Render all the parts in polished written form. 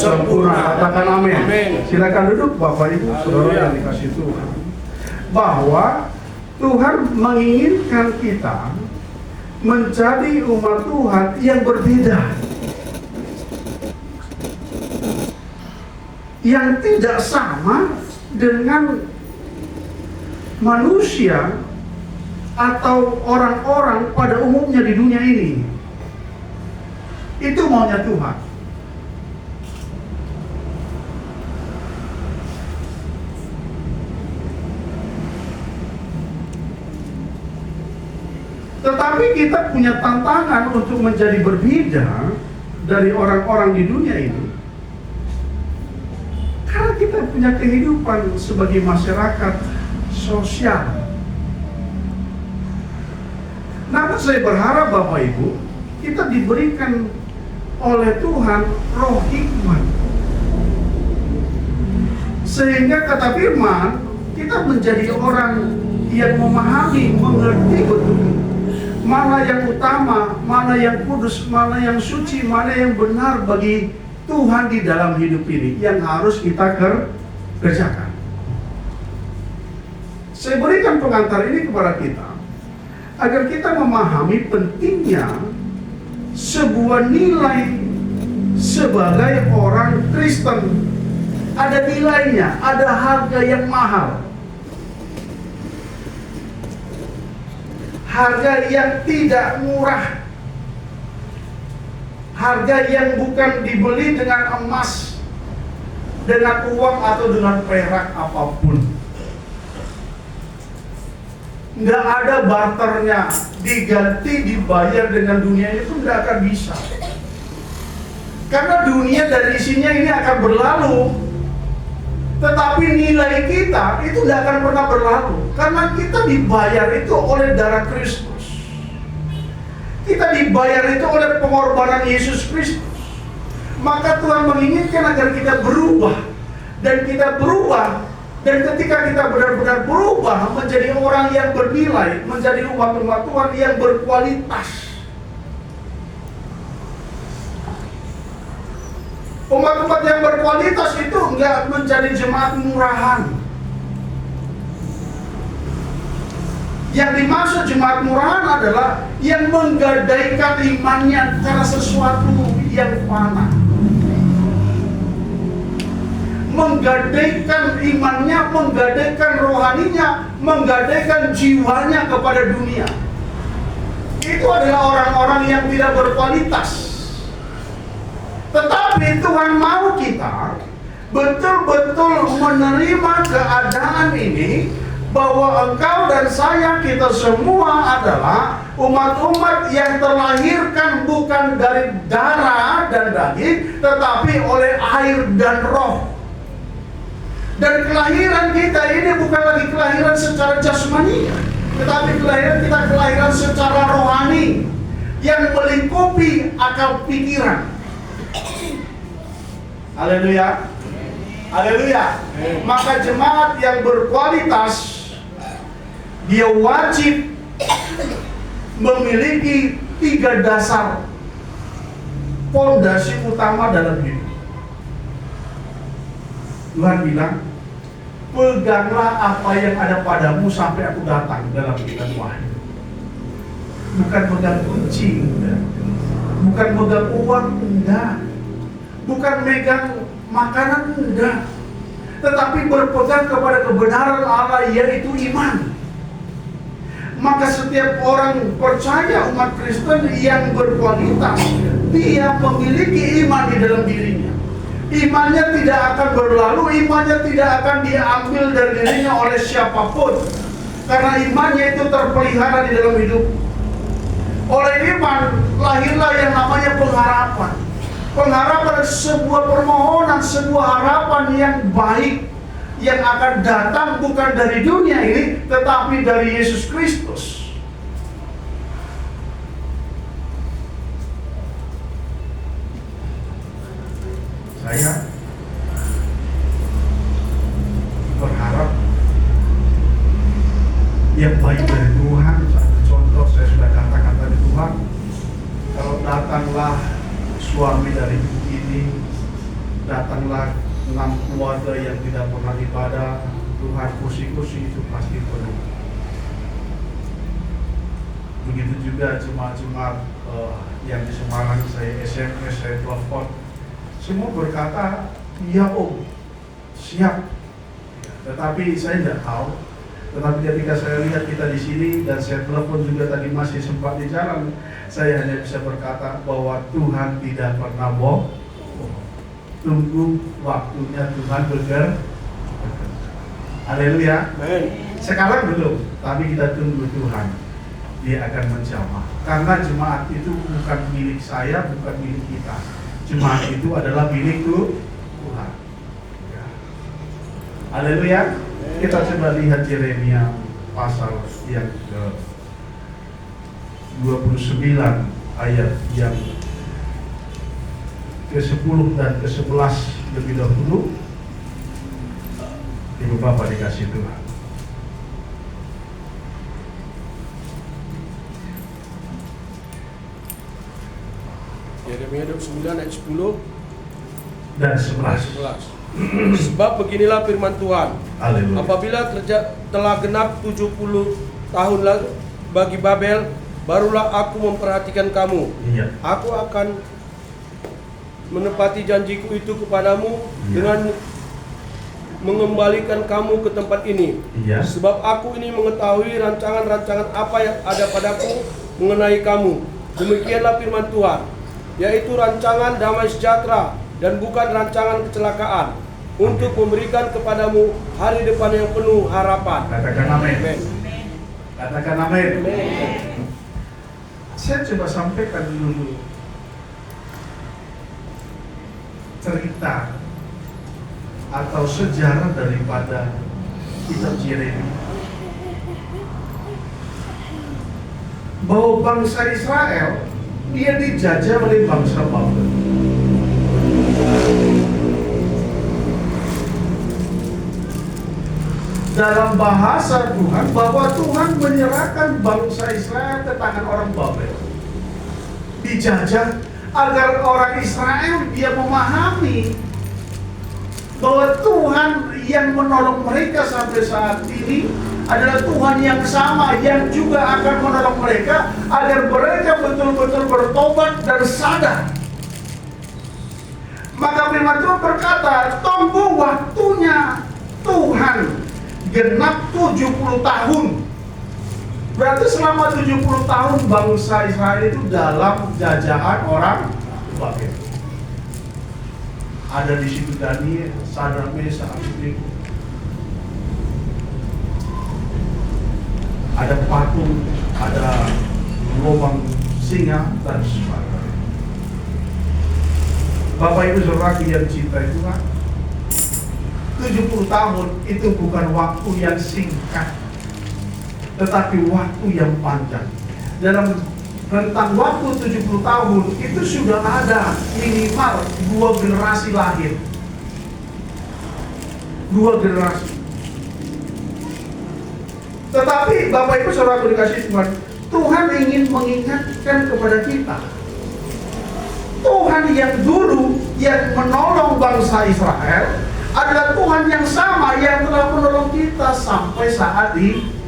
sempurna. Katakan amin. Amin. Silakan duduk Bapak Ibu Saudara yang dikasih Tuhan. Bahwa Tuhan menginginkan kita menjadi umat Tuhan yang berbeda, yang tidak sama dengan manusia atau orang-orang pada umumnya di dunia ini. Itu maunya Tuhan. Tetapi kita punya tantangan untuk menjadi berbeda dari orang-orang di dunia ini, karena kita punya kehidupan sebagai masyarakat sosial. Namun saya berharap Bapak Ibu, kita diberikan oleh Tuhan roh hikmat, sehingga kata firman kita menjadi orang yang memahami, mengerti betul mana yang utama, mana yang kudus, mana yang suci, mana yang benar bagi Tuhan di dalam hidup ini yang harus kita kerjakan. Saya berikan pengantar ini kepada kita agar kita memahami pentingnya sebuah nilai sebagai orang Kristen. Ada nilainya, ada harga yang mahal, harga yang tidak murah, harga yang bukan dibeli dengan emas, dengan uang atau dengan perak apapun. Nggak ada barternya, diganti, dibayar dengan dunia itu nggak akan bisa. Karena dunia dari isinya ini akan berlalu, tetapi nilai kita itu nggak akan pernah berlalu. Karena kita dibayar itu oleh darah Kristus. Kita dibayar itu oleh pengorbanan Yesus Kristus. Maka Tuhan menginginkan agar kita berubah. Dan kita berubah. Dan ketika kita benar-benar berubah menjadi orang yang bernilai, menjadi umat-umat Tuhan yang berkualitas. Umat-umat yang berkualitas itu enggak menjadi jemaat murahan. Yang dimaksud jemaat murahan adalah yang menggadaikan imannya karena sesuatu yang fana. Menggadaikan imannya, menggadaikan rohaninya, menggadaikan jiwanya kepada dunia. Itu adalah orang-orang yang tidak berkualitas. Tetapi Tuhan mau kita betul-betul menerima keadaan ini, bahwa engkau dan saya, kita semua adalah umat-umat yang terlahirkan bukan dari darah dan daging, tetapi oleh air dan roh. Dan kelahiran kita ini bukan lagi kelahiran secara jasmani, tetapi kelahiran secara rohani yang melingkupi akal pikiran. Haleluya. Haleluya. Maka jemaat yang berkualitas, dia wajib memiliki 3 dasar fondasi utama dalam hidup. Tuhan bilang, peganglah apa yang ada padamu sampai aku datang, dalam kitab Wahyu. Bukan pegang kunci, enggak. Bukan pegang uang, enggak. Bukan megang makanan, enggak. Tetapi berpegang kepada kebenaran Allah, yaitu iman. Maka setiap orang percaya, umat Kristen yang berkualitas, dia memiliki iman di dalam dirinya. Imannya tidak akan berlalu, imannya tidak akan diambil dari dirinya oleh siapapun. Karena imannya itu terpelihara di dalam hidup. Oleh iman, lahirlah yang namanya pengharapan. Pengharapan sebuah permohonan, sebuah harapan yang baik, yang akan datang bukan dari dunia ini, tetapi dari Yesus Kristus. Saya berharap yang baik dari Tuhan. Satu contoh saya sudah katakan tadi, Tuhan, kalau datanglah suami dari ibu ini, datanglah 6 keluarga yang tidak pernah ibadah, Tuhan kursi-kursi itu pasti penuh. Begitu juga jemaat-jemaat yang di Semarang, saya SMS, saya telepon, semua berkata, iya Om, siap. Tetapi saya tidak tahu. Tetapi ketika saya lihat kita di sini dan saya telepon juga tadi masih sempat di jalan, saya hanya bisa berkata bahwa Tuhan tidak pernah bohong. Tunggu waktunya Tuhan bekerja. Haleluya. Sekarang belum, tapi kita tunggu Tuhan. Dia akan menjamah. Karena jemaat itu bukan milik saya, bukan milik kita. Jemaat itu adalah milik Tuhan. Haleluya. Kita coba lihat Yeremia pasal yang ke-29 ayat yang ke-10 dan ke-11 lebih dahulu. Ibu Bapak dikasih Tuhan. Yeremia 29 ayat 10 dan 11. Sebab beginilah firman Tuhan. Haleluya. Apabila telah genap 70 tahun bagi Babel, barulah aku memperhatikan kamu. Iya. Aku akan menepati janjiku itu kepadamu dengan mengembalikan kamu ke tempat ini. Iya. Sebab aku ini mengetahui rancangan-rancangan apa yang ada padaku mengenai kamu. Demikianlah firman Tuhan, yaitu rancangan damai sejahtera dan bukan rancangan kecelakaan, untuk memberikan kepadamu hari depan yang penuh harapan. Katakan amin. Amin. Katakan amin. Amin. Saya coba sampaikan dulu cerita atau sejarah daripada kitab Yeremia. Bahwa bangsa Israel dia dijajah oleh bangsa Babel. Dalam bahasa Tuhan, bahwa Tuhan menyerahkan bangsa Israel ke tangan orang Babel, dijajah agar orang Israel dia memahami bahwa Tuhan yang menolong mereka sampai saat ini adalah Tuhan yang sama, yang juga akan menolong mereka agar mereka betul-betul bertobat dan sadar. Maka firman Tuhan berkata, tunggu waktunya Tuhan genap 70 tahun. Berarti selama 70 tahun bangsa Israel itu dalam jajahan orang Babel. Ada di situ Daniel, Sadrak, Mesak, Abednego. Ada patung, ada lubang singa dan sebagainya. Bapak Ibu Saudara yang cinta Tuhan, 70 tahun itu bukan waktu yang singkat, tetapi waktu yang panjang. Dalam rentang waktu 70 tahun itu sudah ada minimal 2 generasi lahir. 2 generasi. Tetapi Bapak Ibu Saudara dikasih Tuhan, Tuhan ingin mengingatkan kepada kita, Tuhan yang dulu yang menolong bangsa Israel adalah Tuhan yang sama yang telah menolong kita sampai saat ini.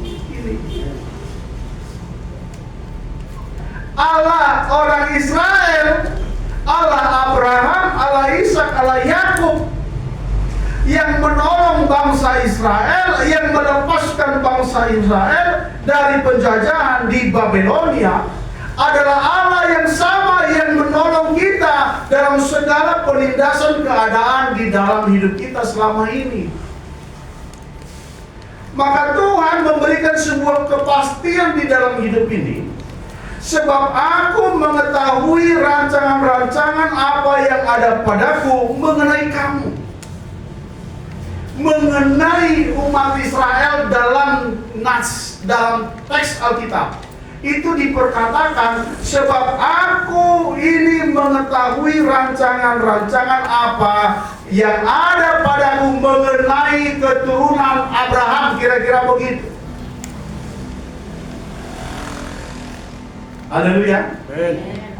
Allah orang Israel, Allah Abraham, Allah Ishak, Allah Yakub, yang menolong bangsa Israel, yang melepaskan bangsa Israel dari penjajahan di Babelonia, adalah Allah yang sama yang menolong kita dalam segala penindasan keadaan di dalam hidup kita selama ini. Maka Tuhan memberikan sebuah kepastian di dalam hidup ini, sebab aku mengetahui rancangan-rancangan apa yang ada padaku mengenai kamu, mengenai umat Israel. Dalam teks Alkitab itu diperkatakan, sebab aku ini mengetahui rancangan-rancangan apa yang ada padaku mengenai keturunan Abraham, kira-kira begitu. Haleluya.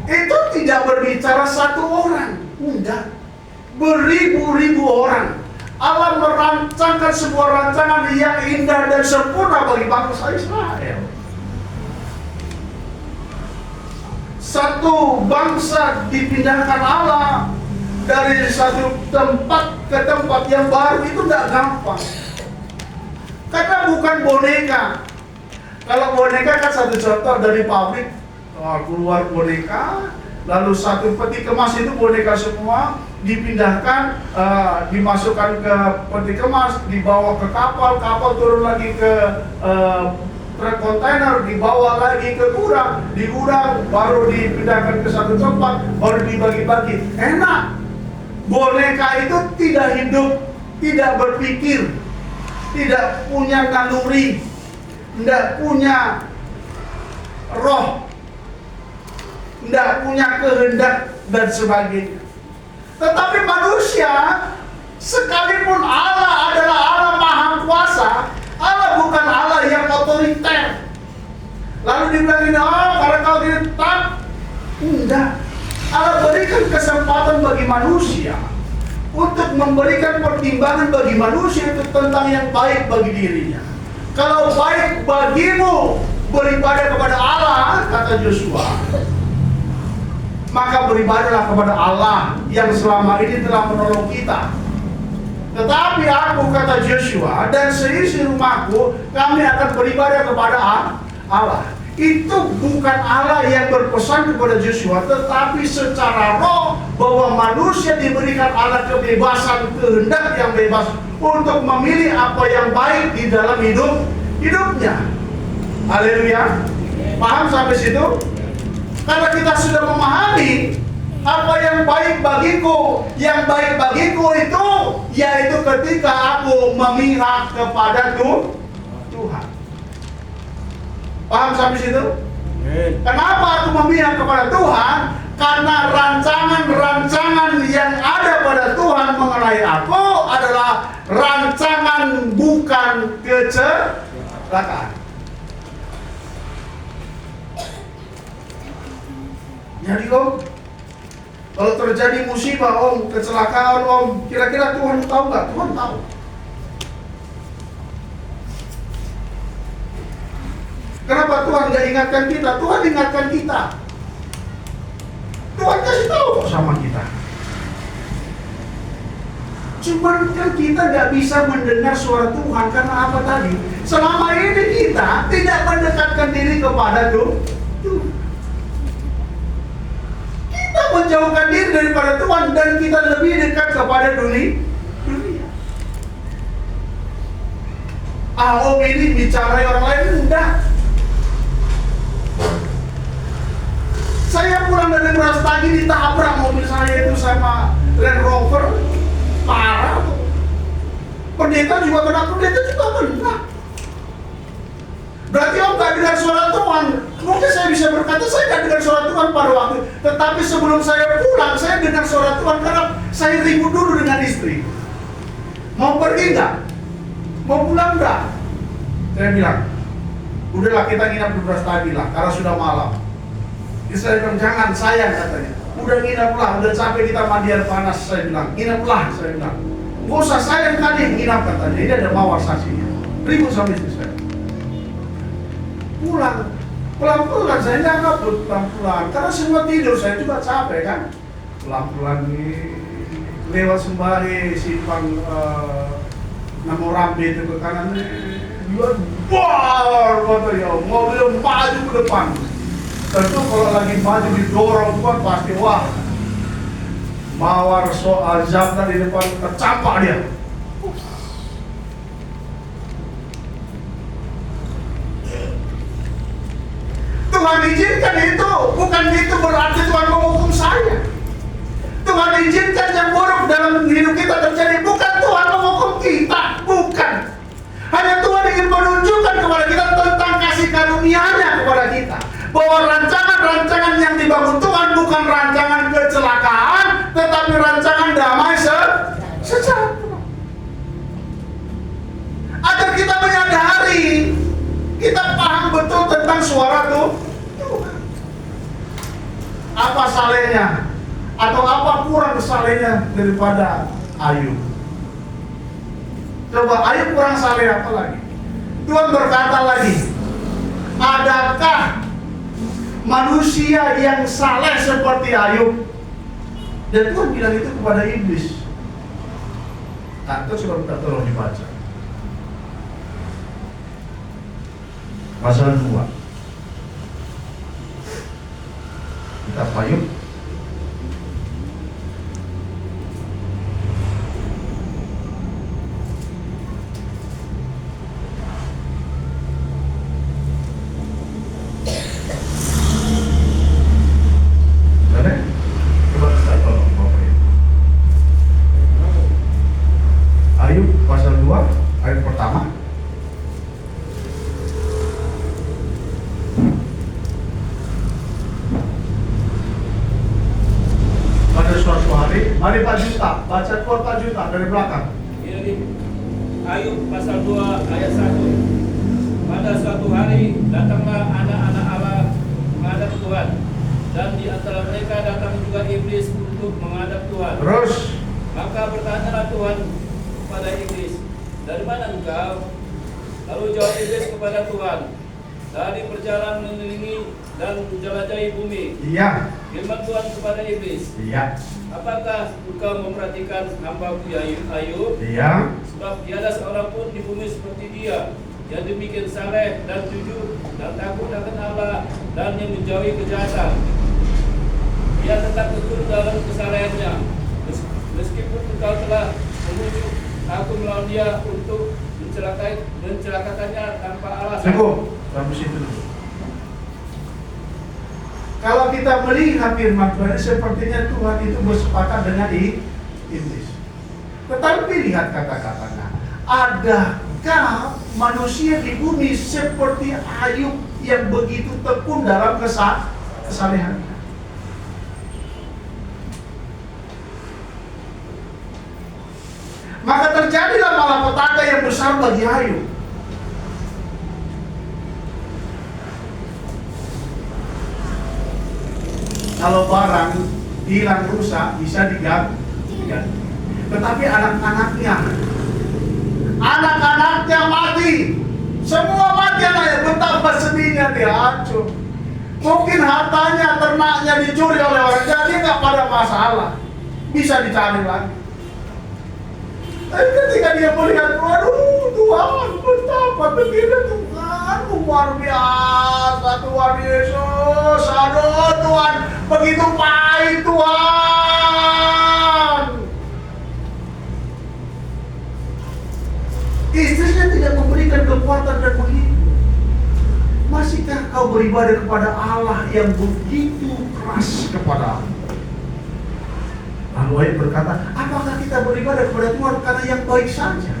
Itu tidak berbicara satu orang, enggak. beribu-ribu orang. Allah merancangkan sebuah rancangan yang indah dan sempurna bagi bangsa Israel. Satu bangsa dipindahkan Allah dari satu tempat ke tempat yang baru itu tidak gampang. Karena bukan boneka. Kalau boneka kan satu contoh dari pabrik, keluar boneka, lalu satu peti kemas itu boneka semua, dipindahkan, dimasukkan ke peti kemas, dibawa ke kapal, kapal turun lagi ke truk kontainer, dibawa lagi ke gudang, di gudang baru dipindahkan ke satu tempat, baru dibagi-bagi. Enak. Boneka itu tidak hidup, tidak berpikir, tidak punya naluri, tidak punya roh, tidak punya kehendak dan sebagainya. Tetapi manusia, sekalipun Allah adalah Allah Maha Kuasa, Allah bukan Allah yang otoriter. Lalu dibilang ini, kalau kau tidak, enggak. Allah berikan kesempatan bagi manusia untuk memberikan pertimbangan bagi manusia itu tentang yang baik bagi dirinya. Kalau baik bagimu beribadah kepada Allah, kata Joshua, maka beribadahlah kepada Allah yang selama ini telah menolong kita. Tetapi aku, kata Joshua, dan seisi rumahku, kami akan beribadah kepada Allah. Itu bukan Allah yang berpesan kepada Joshua, tetapi secara roh bahwa manusia diberikan Allah kebebasan, kehendak yang bebas untuk memilih apa yang baik di dalam hidupnya. Haleluya. Paham sampai situ? Karena kita sudah memahami apa yang baik bagiku. Yang baik bagiku itu yaitu ketika aku memihak kepada Tuhan. Paham sampai situ? Kenapa aku memihak kepada Tuhan? Karena rancangan-rancangan yang ada pada Tuhan mengenai aku adalah rancangan, bukan kecelakaan. Jadi om, kalau terjadi musibah om, kecelakaan om, kira-kira Tuhan tahu nggak? Tuhan tahu. Kenapa Tuhan nggak ingatkan kita? Tuhan ingatkan kita. Tuhan kasih tahu sama kita. Cuman kan kita nggak bisa mendengar suara Tuhan karena apa tadi? Selama ini kita tidak mendekatkan diri kepada Tuhan. Kita menjauhkan diri daripada Tuhan dan kita lebih dekat kepada dunia. Om ini bicara orang lain, enggak. Saya pulang dari Beras Tagi ditabrak mobil saya itu sama Land Rover, parah. Pendeta juga kena, pendeta juga kena. Berarti om gak dengar suara Tuhan. Mungkin saya bisa berkata saya gak dengar suara Tuhan pada waktu. Tetapi sebelum saya pulang, saya dengar suara Tuhan karena saya ribut dulu dengan istri. Mau pergi gak? Mau pulang gak? Saya bilang, udahlah kita nginap di Beras Tagi lah, karena sudah malam. Saya bilang, jangan, sayang katanya. Udah nginaplah, udah sampai kita mandi air panas. Saya bilang, nginaplah, saya bilang. Gak usah sayang tadi, nginap katanya. Ini ada mawar saksinya. Ribut sama istri saya. Pulang, pelan-pelan, saya nggak ngabut, pelan-pelan. Karena semua tidur, saya juga capek kan. Pelan-pelan nih, lewat sembari simpang Namo Rambe itu ke kanan nih. Dia bar, katanya, mobil maju ke depan. Tentu kalau lagi maju didorong kuat pasti wah, mawar soal Zabna di depan tercampak dia. Tuhan izinkan itu, bukan itu berarti Tuhan menghukum saya. Tuhan izinkan yang buruk dalam hidup kita terjadi, bukan Tuhan menghukum kita, bukan. Hanya Tuhan ingin menunjukkan kepada kita tentang kasih karunia-Nya kepada kita. Bahwa rancangan-rancangan yang dibangun Tuhan bukan rancangan kecelakaan, tetapi rancangan damai sejahtera. Agar kita menyadari, kita paham betul tentang suara Tuhan. Apa salahnya Atau apa kurang salehnya daripada Ayub? Coba Ayub kurang saleh apa lagi? Tuhan berkata lagi, adakah manusia yang saleh seperti Ayub? Dan Tuhan bilang itu kepada iblis. Nah, itu coba kita tolong dibaca. Pasal 2. Kita Ayub. Coba kita tolong Bapak Ibu. Ayub pasal 2 ayat pertama. Pada suatu hari, mari Pak Juta, baca keluar Pak Juta dari belakang. Ini Ayub pasal 2 ayat 1. Pada suatu hari datanglah anak-anak Allah menghadap Tuhan, dan di antara mereka datang juga iblis untuk menghadap Tuhan. Terus, Maka bertanyalah Tuhan kepada iblis, dari mana engkau? Lalu jawab iblis kepada Tuhan, dari perjalanan mengelilingi dan menjelajahi bumi. iya, Firman Tuhan kepada iblis, iya, apakah engkau memperhatikan hamba-Ku Ayub? iya. Sebab tiada seorang pun di bumi seperti dia, yang demikian saleh dan jujur dan takut akan Allah dan yang menjauhi kejahatan. Dia tetap tekun dalam kesalehannya, meskipun engkau telah mengujuk aku melawan dia untuk mencelakakannya tanpa alasan. Cukup, sampai situ dulu. Kalau kita melihat firman Tuhan, sepertinya Tuhan itu bersepakat dengan iblis. Tetapi lihat kata-katanya, adakah manusia di bumi seperti Ayub yang begitu tekun dalam kesalehannya? Maka terjadilah malapetaka yang besar bagi Ayub. Kalau barang hilang rusak bisa diganti. Tetapi anak-anaknya mati. Semua mati anaknya, betapa sedihnya dia hancur. Mungkin hartanya, ternaknya dicuri oleh orang, jadi nggak pada masalah, bisa dicari lagi. Tapi ketika dia melihat, waduh Tuhan, betapa begini Tuhan, luar biasa Tuhan Yesus, aduh Tuhan, begitu baik Tuhan. Istrinya tidak memberikan kekuatan dan menghibur. Masihkah kau beribadah kepada Allah yang begitu keras kepada Allah? Lalu Ayub berkata, apakah kita beribadah kepada Tuhan karena yang baik saja?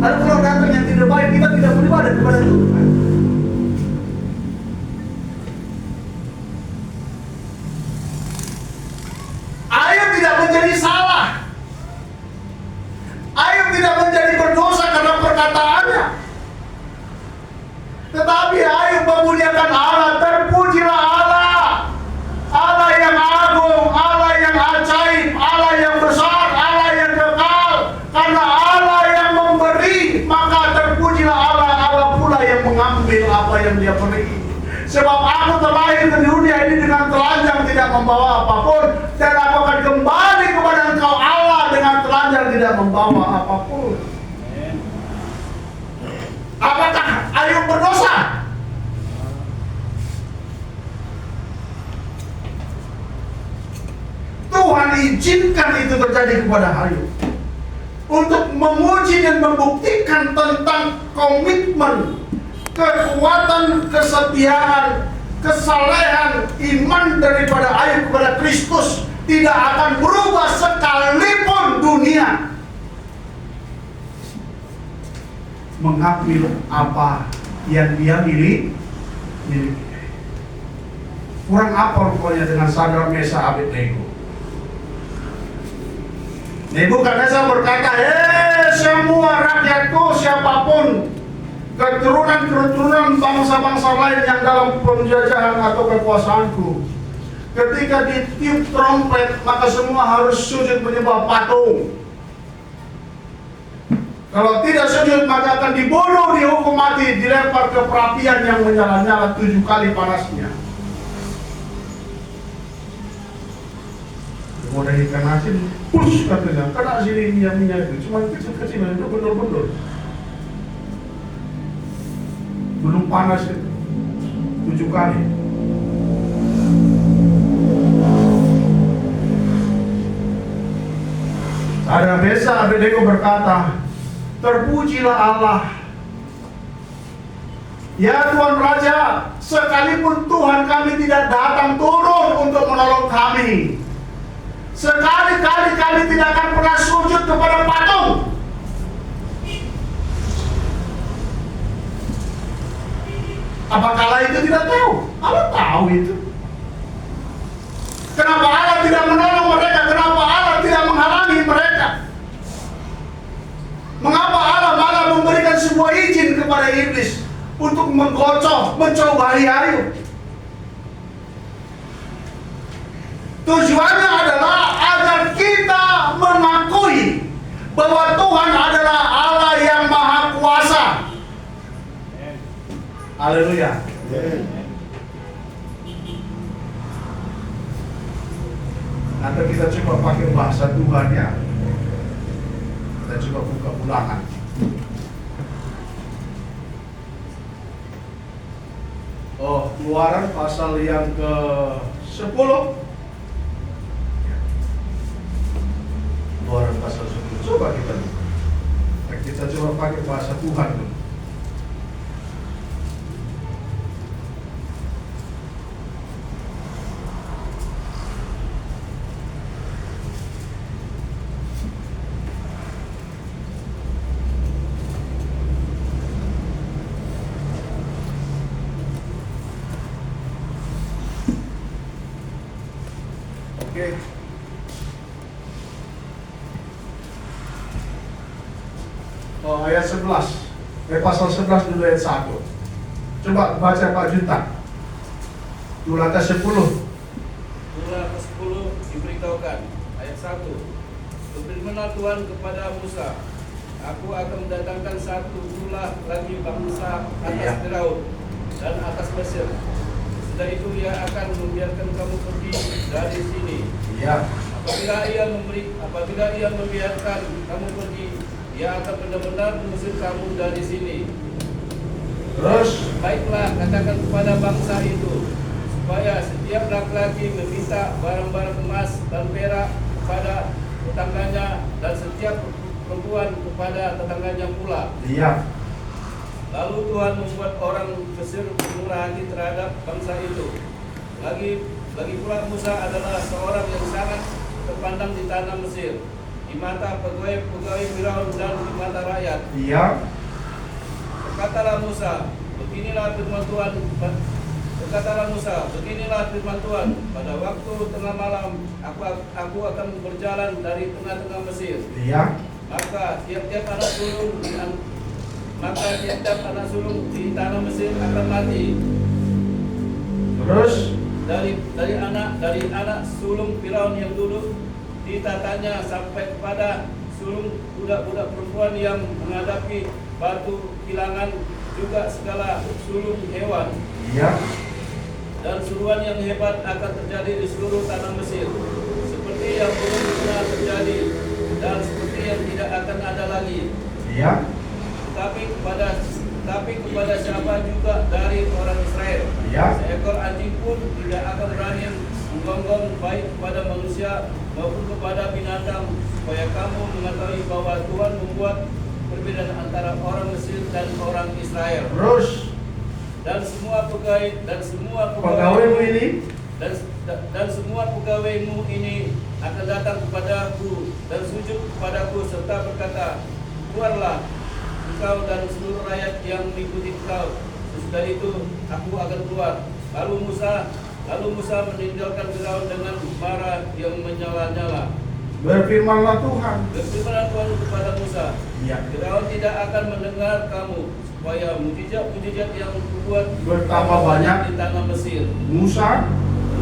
Lalu kalau datang yang tidak baik, kita tidak beribadah kepada Tuhan. Ayub tidak menjadi salah. Ayub tidak menjadi berdosa karena perkataannya. Tetapi Ayub memuliakan Allah, terpujilah Allah. Allah yang agung, Allah yang ajaib, Allah yang besar, Allah yang kekal. Karena Allah yang memberi, maka terpujilah Allah. Allah pula yang mengambil apa yang dia beri. Sebab aku terlahir ke dunia ini dengan telanjang, tidak membawa apapun, dan aku akan kembali kepada Engkau Allah dengan telanjang, tidak membawa apapun. Apakah Ayub berdosa? Tuhan izinkan itu terjadi kepada Ayub untuk memuji dan membuktikan tentang komitmen, kekuatan, kesetiaan, kesalehan, iman daripada Ayub kepada Kristus tidak akan berubah sekalipun dunia mengambil apa yang dia miliki. Kurang apa rupanya dengan Sadrak, Mesak, Abednego? Nebukadnezar berkata, semua rakyatku, siapapun, keturunan bangsa-bangsa lain yang dalam penjajahan atau kekuasaanku, Ketika ditiup trompet, maka semua harus sujud menyembah patung. Kalau tidak sujud, maka akan dibunuh, dihukum mati, dilempar ke perapian yang menyala-nyala 7 kali panasnya. Kemudian ikan asin, push katanya, kena sini minyak-minyak itu, cuma kecil-kecil itu benar-benar. Belum panas itu, 7 kali. Ada Mesa Abednego berkata, terpujilah Allah. Ya Tuhan Raja, sekalipun Tuhan kami tidak datang turun untuk menolong kami, sekali-kali kami tidak akan pernah sujud kepada patung. Apakah Allah itu tidak tahu? Allah tahu itu. Kenapa Allah tidak menolong mereka? Kenapa Allah tidak menghalangi mereka? Mengapa Allah malah memberikan sebuah izin kepada iblis untuk menggocok, mencobai Ayub? Tujuannya adalah agar kita mengakui bahwa Tuhan adalah Allah yang Maha Kuasa. Haleluya. Nanti kita coba pakai bahasa Tuhan ya. Kita coba buka Ulangan. Oh, Keluaran pasal yang ke-10. Keluaran pasal 10. Coba kita coba pakai bahasa Tuhan dulu. Oke. Oh, ayat 11. Pasal 11 dulu ayat 1. Coba baca Pak Junta. Ulangan 10. Ulangan ke-10 diberitahukan ayat 1. Berfirmanlah Tuhan kepada Musa, aku akan mendatangkan satu ulah lagi bangsa atas Firaun dan atas Mesir. Setelah itu ia akan membiarkan kamu pergi dari sini. Iya. Apabila ia membiarkan kamu pergi, ia akan benar-benar mengusir kamu dari sini. Terus, baiklah, katakan kepada bangsa itu supaya setiap laki-laki meminta barang-barang emas dan perak kepada tetangganya dan setiap perempuan kepada tetangganya pula. Iya. Lalu Tuhan membuat orang Mesir murah hati terhadap bangsa itu. Lagi pula Musa adalah seorang yang sangat terpandang di tanah Mesir, di mata pegawai Firaun dan di mata rakyat. Iya. Berkatalah Musa, beginilah firman Tuhan, pada waktu tengah malam aku akan berjalan dari tengah-tengah Mesir. Iya. Maka tiap-tiap anak sulung di tanah Mesir akan mati. Terus, dari anak sulung Firaun yang duduk di tatanya sampai kepada sulung budak-budak perempuan yang menghadapi batu kilangan, juga segala sulung hewan. iya. Dan suruhan yang hebat akan terjadi di seluruh tanah Mesir, seperti yang belum pernah terjadi dan seperti yang tidak akan ada lagi. Iya. Tapi kepada siapa juga dari orang Israel, Iya. seekor anjing pun tidak akan berani menggonggong baik kepada manusia maupun kepada binatang, supaya kamu mengetahui bahwa Tuhan membuat perbedaan antara orang Mesir dan orang Israel. Terus, Dan semua pegawaimu ini, dan semua pegawaimu ini akan datang kepadaku dan sujud kepadaku serta berkata, keluarlah engkau dan seluruh rakyat yang mengikuti engkau. Sesudah itu aku akan keluar. Lalu Musa meninggalkan Firaun dengan bara yang menyala-nyala. berfirmanlah Tuhan. Berfirmanlah Tuhan kepada Musa, Iya. Firaun tidak akan mendengar kamu, supaya mujizat yang kubuat Bertambah banyak. di tanah Mesir. Musa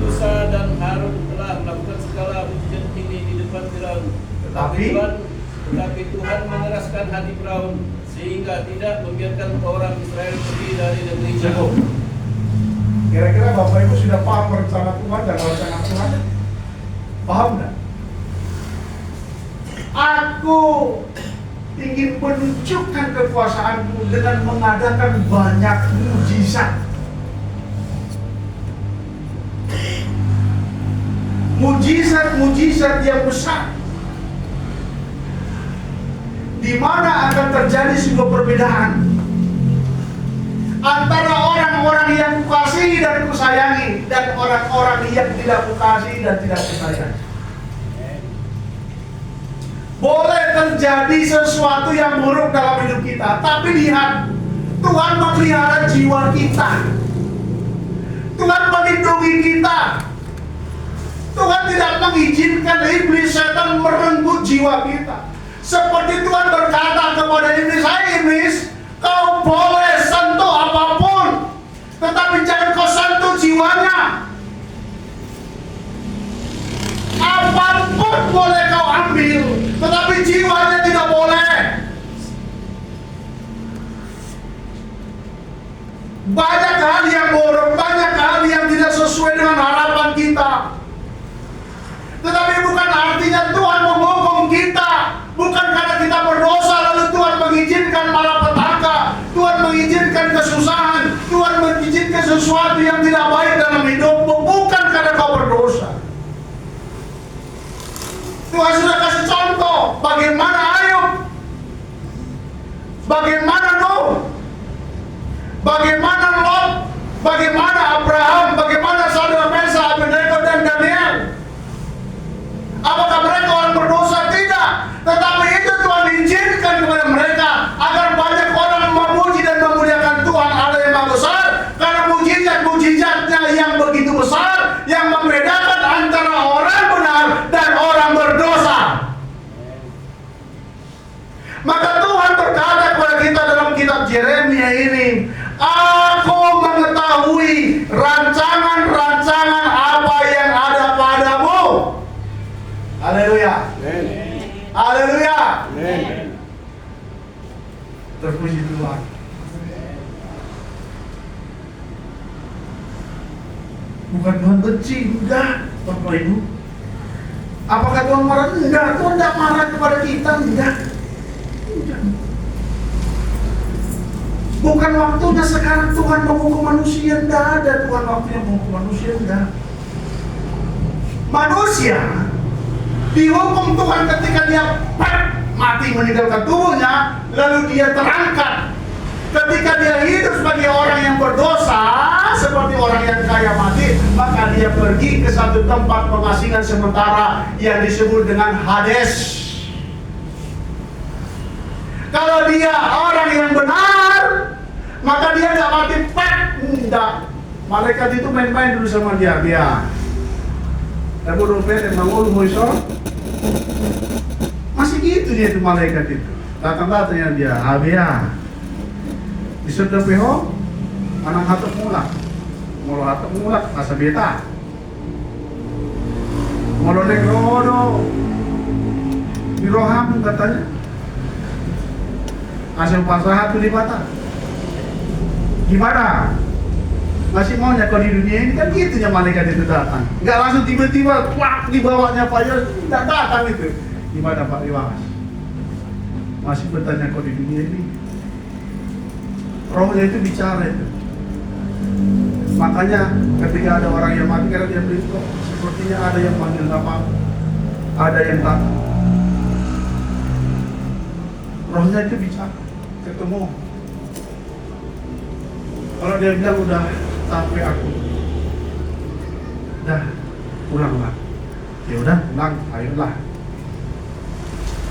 Musa dan Harun telah melakukan segala mujizat ini di depan Firaun. Tetapi Tuhan mengeraskan hati Firaun sehingga tidak membiarkan orang Israel pergi dari negerinya. Cukup. Kira-kira Bapak Ibu sudah paham rencana Tuhan dan rencana Tuhan? Paham nggak? Aku ingin menunjukkan kekuasaanku dengan mengadakan banyak mujizat. Mujizat-mujizat yang besar, di mana akan terjadi sebuah perbedaan antara orang-orang yang kukasihi dan kusayangi dan orang-orang yang tidak kukasihi dan tidak kusayangi. Boleh terjadi sesuatu yang buruk dalam hidup kita, tapi lihat, Tuhan memelihara jiwa kita. Tuhan melindungi kita. Tuhan tidak mengizinkan iblis setan merenggut jiwa kita. Seperti Tuhan berkata kepada iblis, "Hai iblis, kau boleh sentuh apapun, tetapi jangan kau sentuh jiwanya. Apapun boleh kau ambil, tetapi jiwanya tidak boleh." Banyak hal yang buruk, banyak hal yang tidak sesuai dengan harapan kita. Tetapi bukan artinya Tuhan menghukum kita. Bukan karena kita berdosa lalu Tuhan mengizinkan malapetaka, Tuhan mengizinkan kesusahan, Tuhan mengizinkan sesuatu yang tidak baik dalam hidupmu. Bukan karena kau berdosa. Tuhan sudah kasih contoh bagaimana Ayub, bagaimana Nuh, bagaimana Lot, bagaimana Abraham, bagaimana Sadrach, Meshach, Abednego dan Daniel. Apakah mereka orang berdosa? Tidak. Tetapi itu Tuhan izinkan kepada mereka agar banyak orang memuji dan memuliakan Tuhan Allah yang Maha Besar, karena mujizat-mujizatnya yang begitu besar yang membedakan antara orang benar dan orang berdosa. Maka Tuhan berkata kepada kita dalam kitab Yeremia ini, "Aku mengetahui rancangan-rancangan apa yang ada padamu." Haleluya. Haleluya. Terpuji Tuhan. Bukan Tuhan benci, enggak, Bapak Ibu. Apakah Tuhan marah? Enggak, Tuhan tidak marah kepada kita, enggak. Bukan waktunya sekarang Tuhan menghukum manusia, enggak ada Tuhan waktunya menghukum manusia, enggak. Manusia dihukum Tuhan ketika dia mati meninggalkan tubuhnya, lalu dia terangkat. Ketika dia hidup sebagai orang yang berdosa, seperti orang yang kaya mati, maka dia pergi ke satu tempat pengasingan sementara yang disebut dengan Hades. Kalau dia orang yang benar, maka dia tidak mati enggak. Malaikat itu main-main dulu sama dia. Tapi rupanya mengulu musuh. Masih gitu dia itu malaikat itu. Datang-datangnya dia, "Abia." Disuruh peho, anak hatuk mulak. Mulu hatuk mulak, asa beta. Mulu nekrono. Diroham katanya. Asal pasahat tuh di mata. Gimana? Masih maunya kau di dunia ini, kan gitu ya malaikat itu datang. Enggak langsung tiba-tiba plak dibawanya Pak Yos, tidak datang itu. Gimana Pak Iwas? Masih bertanya kau di dunia ini. Rohnya itu bicara itu. Makanya ketika ada orang yang mati, karena dia beritahu, sepertinya ada yang manggil nama, ada yang tak. Rohnya itu bicara, ketemu. Kalau dia bilang udah sampai aku, dah pulanglah. Ya udah pulang, ayolah.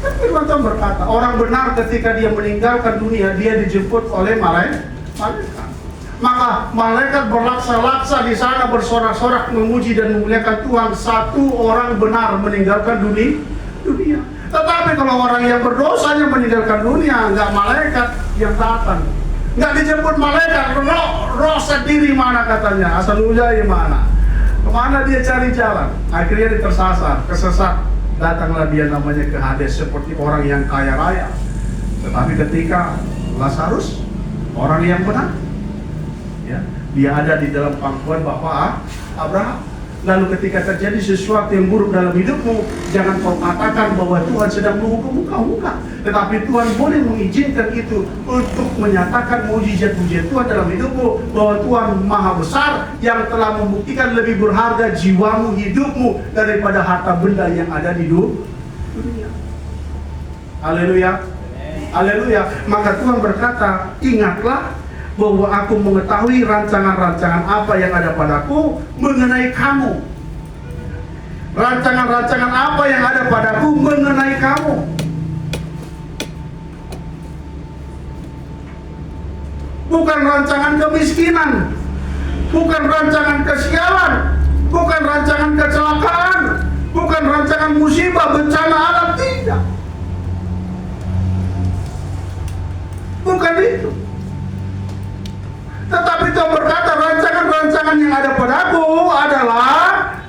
Kan firman Tuhan berkata, orang benar ketika dia meninggalkan dunia, dia dijemput oleh malaikat. Maka malaikat berlaksa-laksa di sana bersorak-sorak memuji dan memuliakan Tuhan. Satu orang benar meninggalkan dunia. Tetapi kalau orang yang berdosanya meninggalkan dunia, enggak malaikat yang datang, enggak dijemput malaikat, roh sendiri mana katanya, asal ujai mana. Kemana dia cari jalan? Akhirnya dia tersasar, kesesat. Datanglah dia namanya ke Hades seperti orang yang kaya raya. Tetapi ketika Lazarus, orang yang benar, ya, dia ada di dalam pangkuan Bapak Abraham. Lalu ketika terjadi sesuatu yang buruk dalam hidupmu, jangan kau katakan bahwa Tuhan sedang menghukum kamu, enggak. Tetapi Tuhan boleh mengizinkan itu untuk menyatakan mujizat-mujizat Tuhan dalam hidupmu, bahwa Tuhan Maha Besar yang telah membuktikan lebih berharga jiwamu, hidupmu daripada harta benda yang ada di dunia. Haleluya. Haleluya. Maka Tuhan berkata, ingatlah bahwa aku mengetahui rancangan-rancangan apa yang ada padaku mengenai kamu. Rancangan-rancangan apa yang ada padaku mengenai kamu. Bukan rancangan kemiskinan, bukan rancangan kesialan, bukan rancangan kecelakaan, bukan rancangan musibah, bencana alam, tidak. Bukan itu. Tetapi Tuhan berkata, rancangan-rancangan yang ada padaku adalah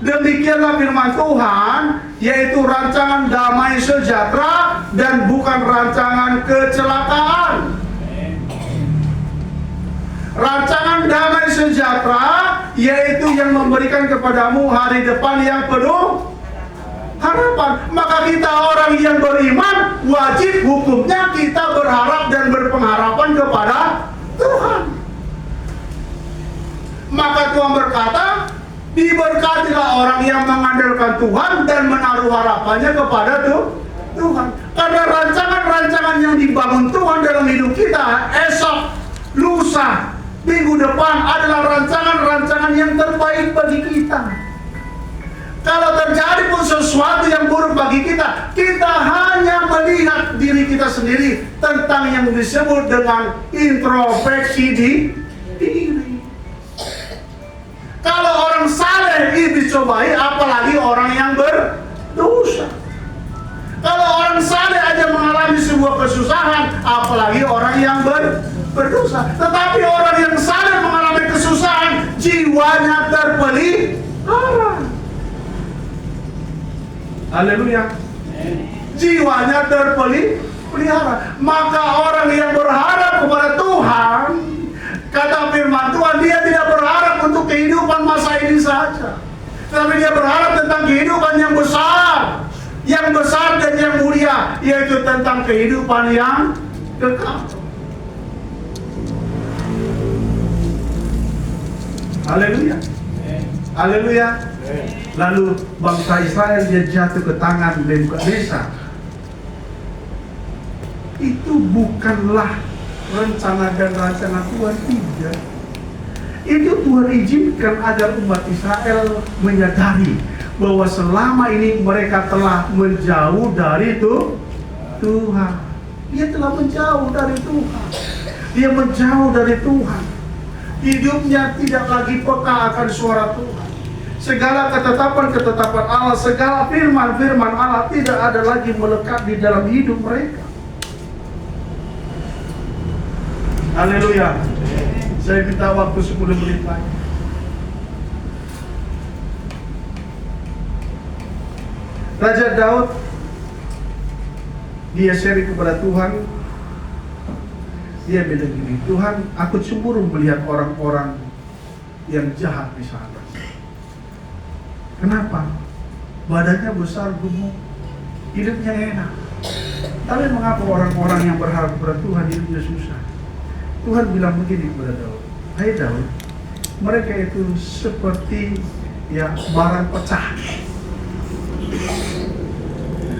demikianlah firman Tuhan, yaitu rancangan damai sejahtera dan bukan rancangan kecelakaan. Rancangan damai sejahtera yaitu yang memberikan kepadamu hari depan yang penuh harapan. Maka kita orang yang beriman, wajib hukumnya kita berharap dan berpengharapan kepada Tuhan. Maka Tuhan berkata, diberkatilah orang yang mengandalkan Tuhan dan menaruh harapannya kepada Tuhan. Karena rancangan-rancangan yang dibangun Tuhan dalam hidup kita, esok, lusa, minggu depan adalah rancangan-rancangan yang terbaik bagi kita. Kalau terjadi pun sesuatu yang buruk bagi kita, kita hanya melihat diri kita sendiri tentang yang disebut dengan introspeksi diri. Kalau orang saleh ini dicobai, apalagi orang yang berdosa. Kalau orang saleh aja mengalami sebuah kesusahan, apalagi orang yang berdosa. Tetapi orang yang saleh mengalami kesusahan, jiwanya terpelihara. Haleluya. Jiwanya terpelihara. Maka orang yang berharap kepada Tuhan, kata firman Tuhan, dia tidak berharap untuk kehidupan masa ini saja, tetapi dia berharap tentang kehidupan yang besar dan yang mulia, yaitu tentang kehidupan yang kekal. Haleluya. Haleluya. Lalu bangsa Israel dia jatuh ke tangan Nebukadnezar. Itu bukanlah rencana dan rancangan Tuhan, tidak. Itu Tuhan izinkan agar umat Israel menyadari bahwa selama ini mereka telah menjauh dari Tuhan. Dia telah menjauh dari Tuhan. Dia menjauh dari Tuhan. Hidupnya tidak lagi peka akan suara Tuhan. Segala ketetapan-ketetapan Allah, segala firman-firman Allah tidak ada lagi melekat di dalam hidup mereka. Haleluya. Saya minta waktu 10 menit lagi. Raja Daud, dia seri kepada Tuhan. Dia bilang gini, Tuhan, aku cemburu melihat orang-orang yang jahat di sana. Kenapa? Badannya besar, gemuk, hidupnya enak. Tapi mengapa orang-orang yang berharap kepada Tuhan hidupnya susah? Tuhan bilang begini kepada Daud, hai Daud, mereka itu seperti ya barang pecah.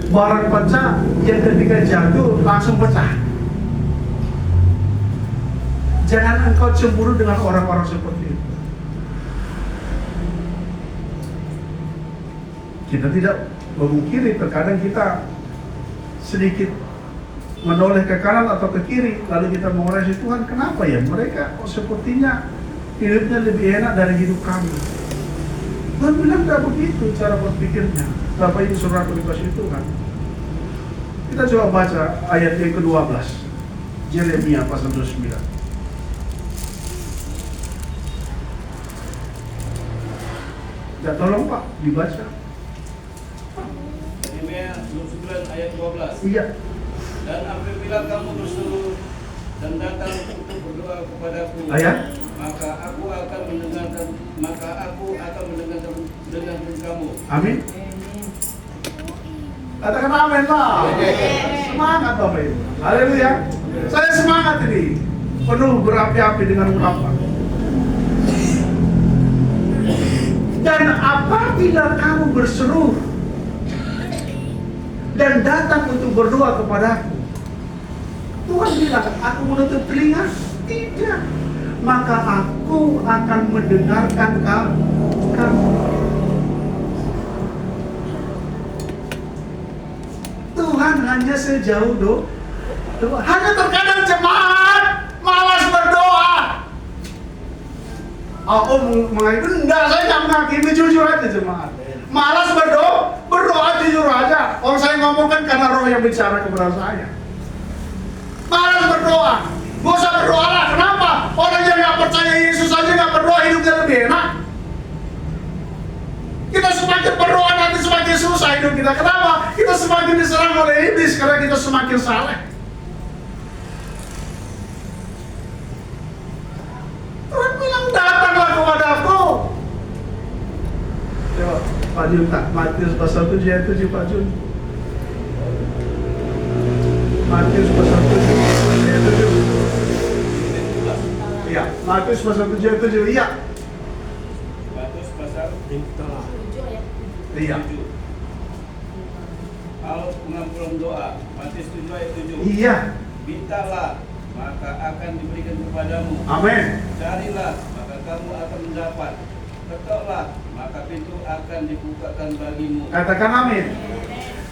Barang pecah yang ketika jatuh langsung pecah. Jangan engkau cemburu dengan orang-orang seperti itu. Kita tidak memungkiri, terkadang kita sedikit menoleh ke kanan atau ke kiri, lalu kita mengoreksi, Tuhan, kenapa ya mereka sepertinya hidupnya lebih enak dari hidup kami. Tuhan bilang tidak begitu cara berpikirnya. Bapak ini saudara dikasihi Tuhan. Kita coba baca ayat yang ke-12, Yeremia pasal 29. Ya, tolong Pak, dibaca. Yeremia 29 ayat 12. Iya. Dan apabila kamu berseru dan datang untuk berdoa kepadaku, Ayat. maka aku akan mendengarkan kamu. Amin. Katakan amin Pak. Semangat Bapak Ibu. Haleluya. Saya semangat ini. Penuh berapi-api dengan ungkapan. Dan apabila kamu berseru dan datang untuk berdoa kepadaku, Tuhan bilang, aku menutup telinga? Tidak. Maka aku akan mendengarkan kamu. Tuhan hanya sejauh doa. Hanya terkadang jemaat malas berdoa. Oh, menghakimi? Enggak, saya nggak menghakimi, jujur aja jemaat. Malas berdoa jujur aja. Orang saya ngomongkan karena roh yang bicara kepada saya. Malas berdoa. Gak usah berdoa lah. Kenapa? Orang yang nggak percaya Yesus aja nggak berdoa, hidupnya lebih enak. Kita semakin berdoa nanti semakin susah hidup kita. Kenapa? Kita semakin diserang oleh iblis karena kita semakin saleh. Tuhan bilang datanglah kepadaku. Coba Pak Jun, Matius pasal 7 ayat 7 Pak Jun. Matius pasal 7 ayat 7. Iya, Matius pasal 7 ayat 7. Iya. Matius pasal Iya. 7. Hal pengampunan doa. Matius 7 ayat 7. Iya. Mintalah, maka akan diberikan kepadamu. Amin. Carilah, maka kamu akan mendapat. Ketoklah, maka pintu akan dibukakan bagimu. Katakan amin.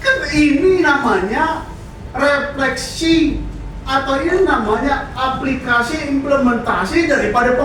Kan ini namanya refleksi atau ini namanya aplikasi implementasi daripada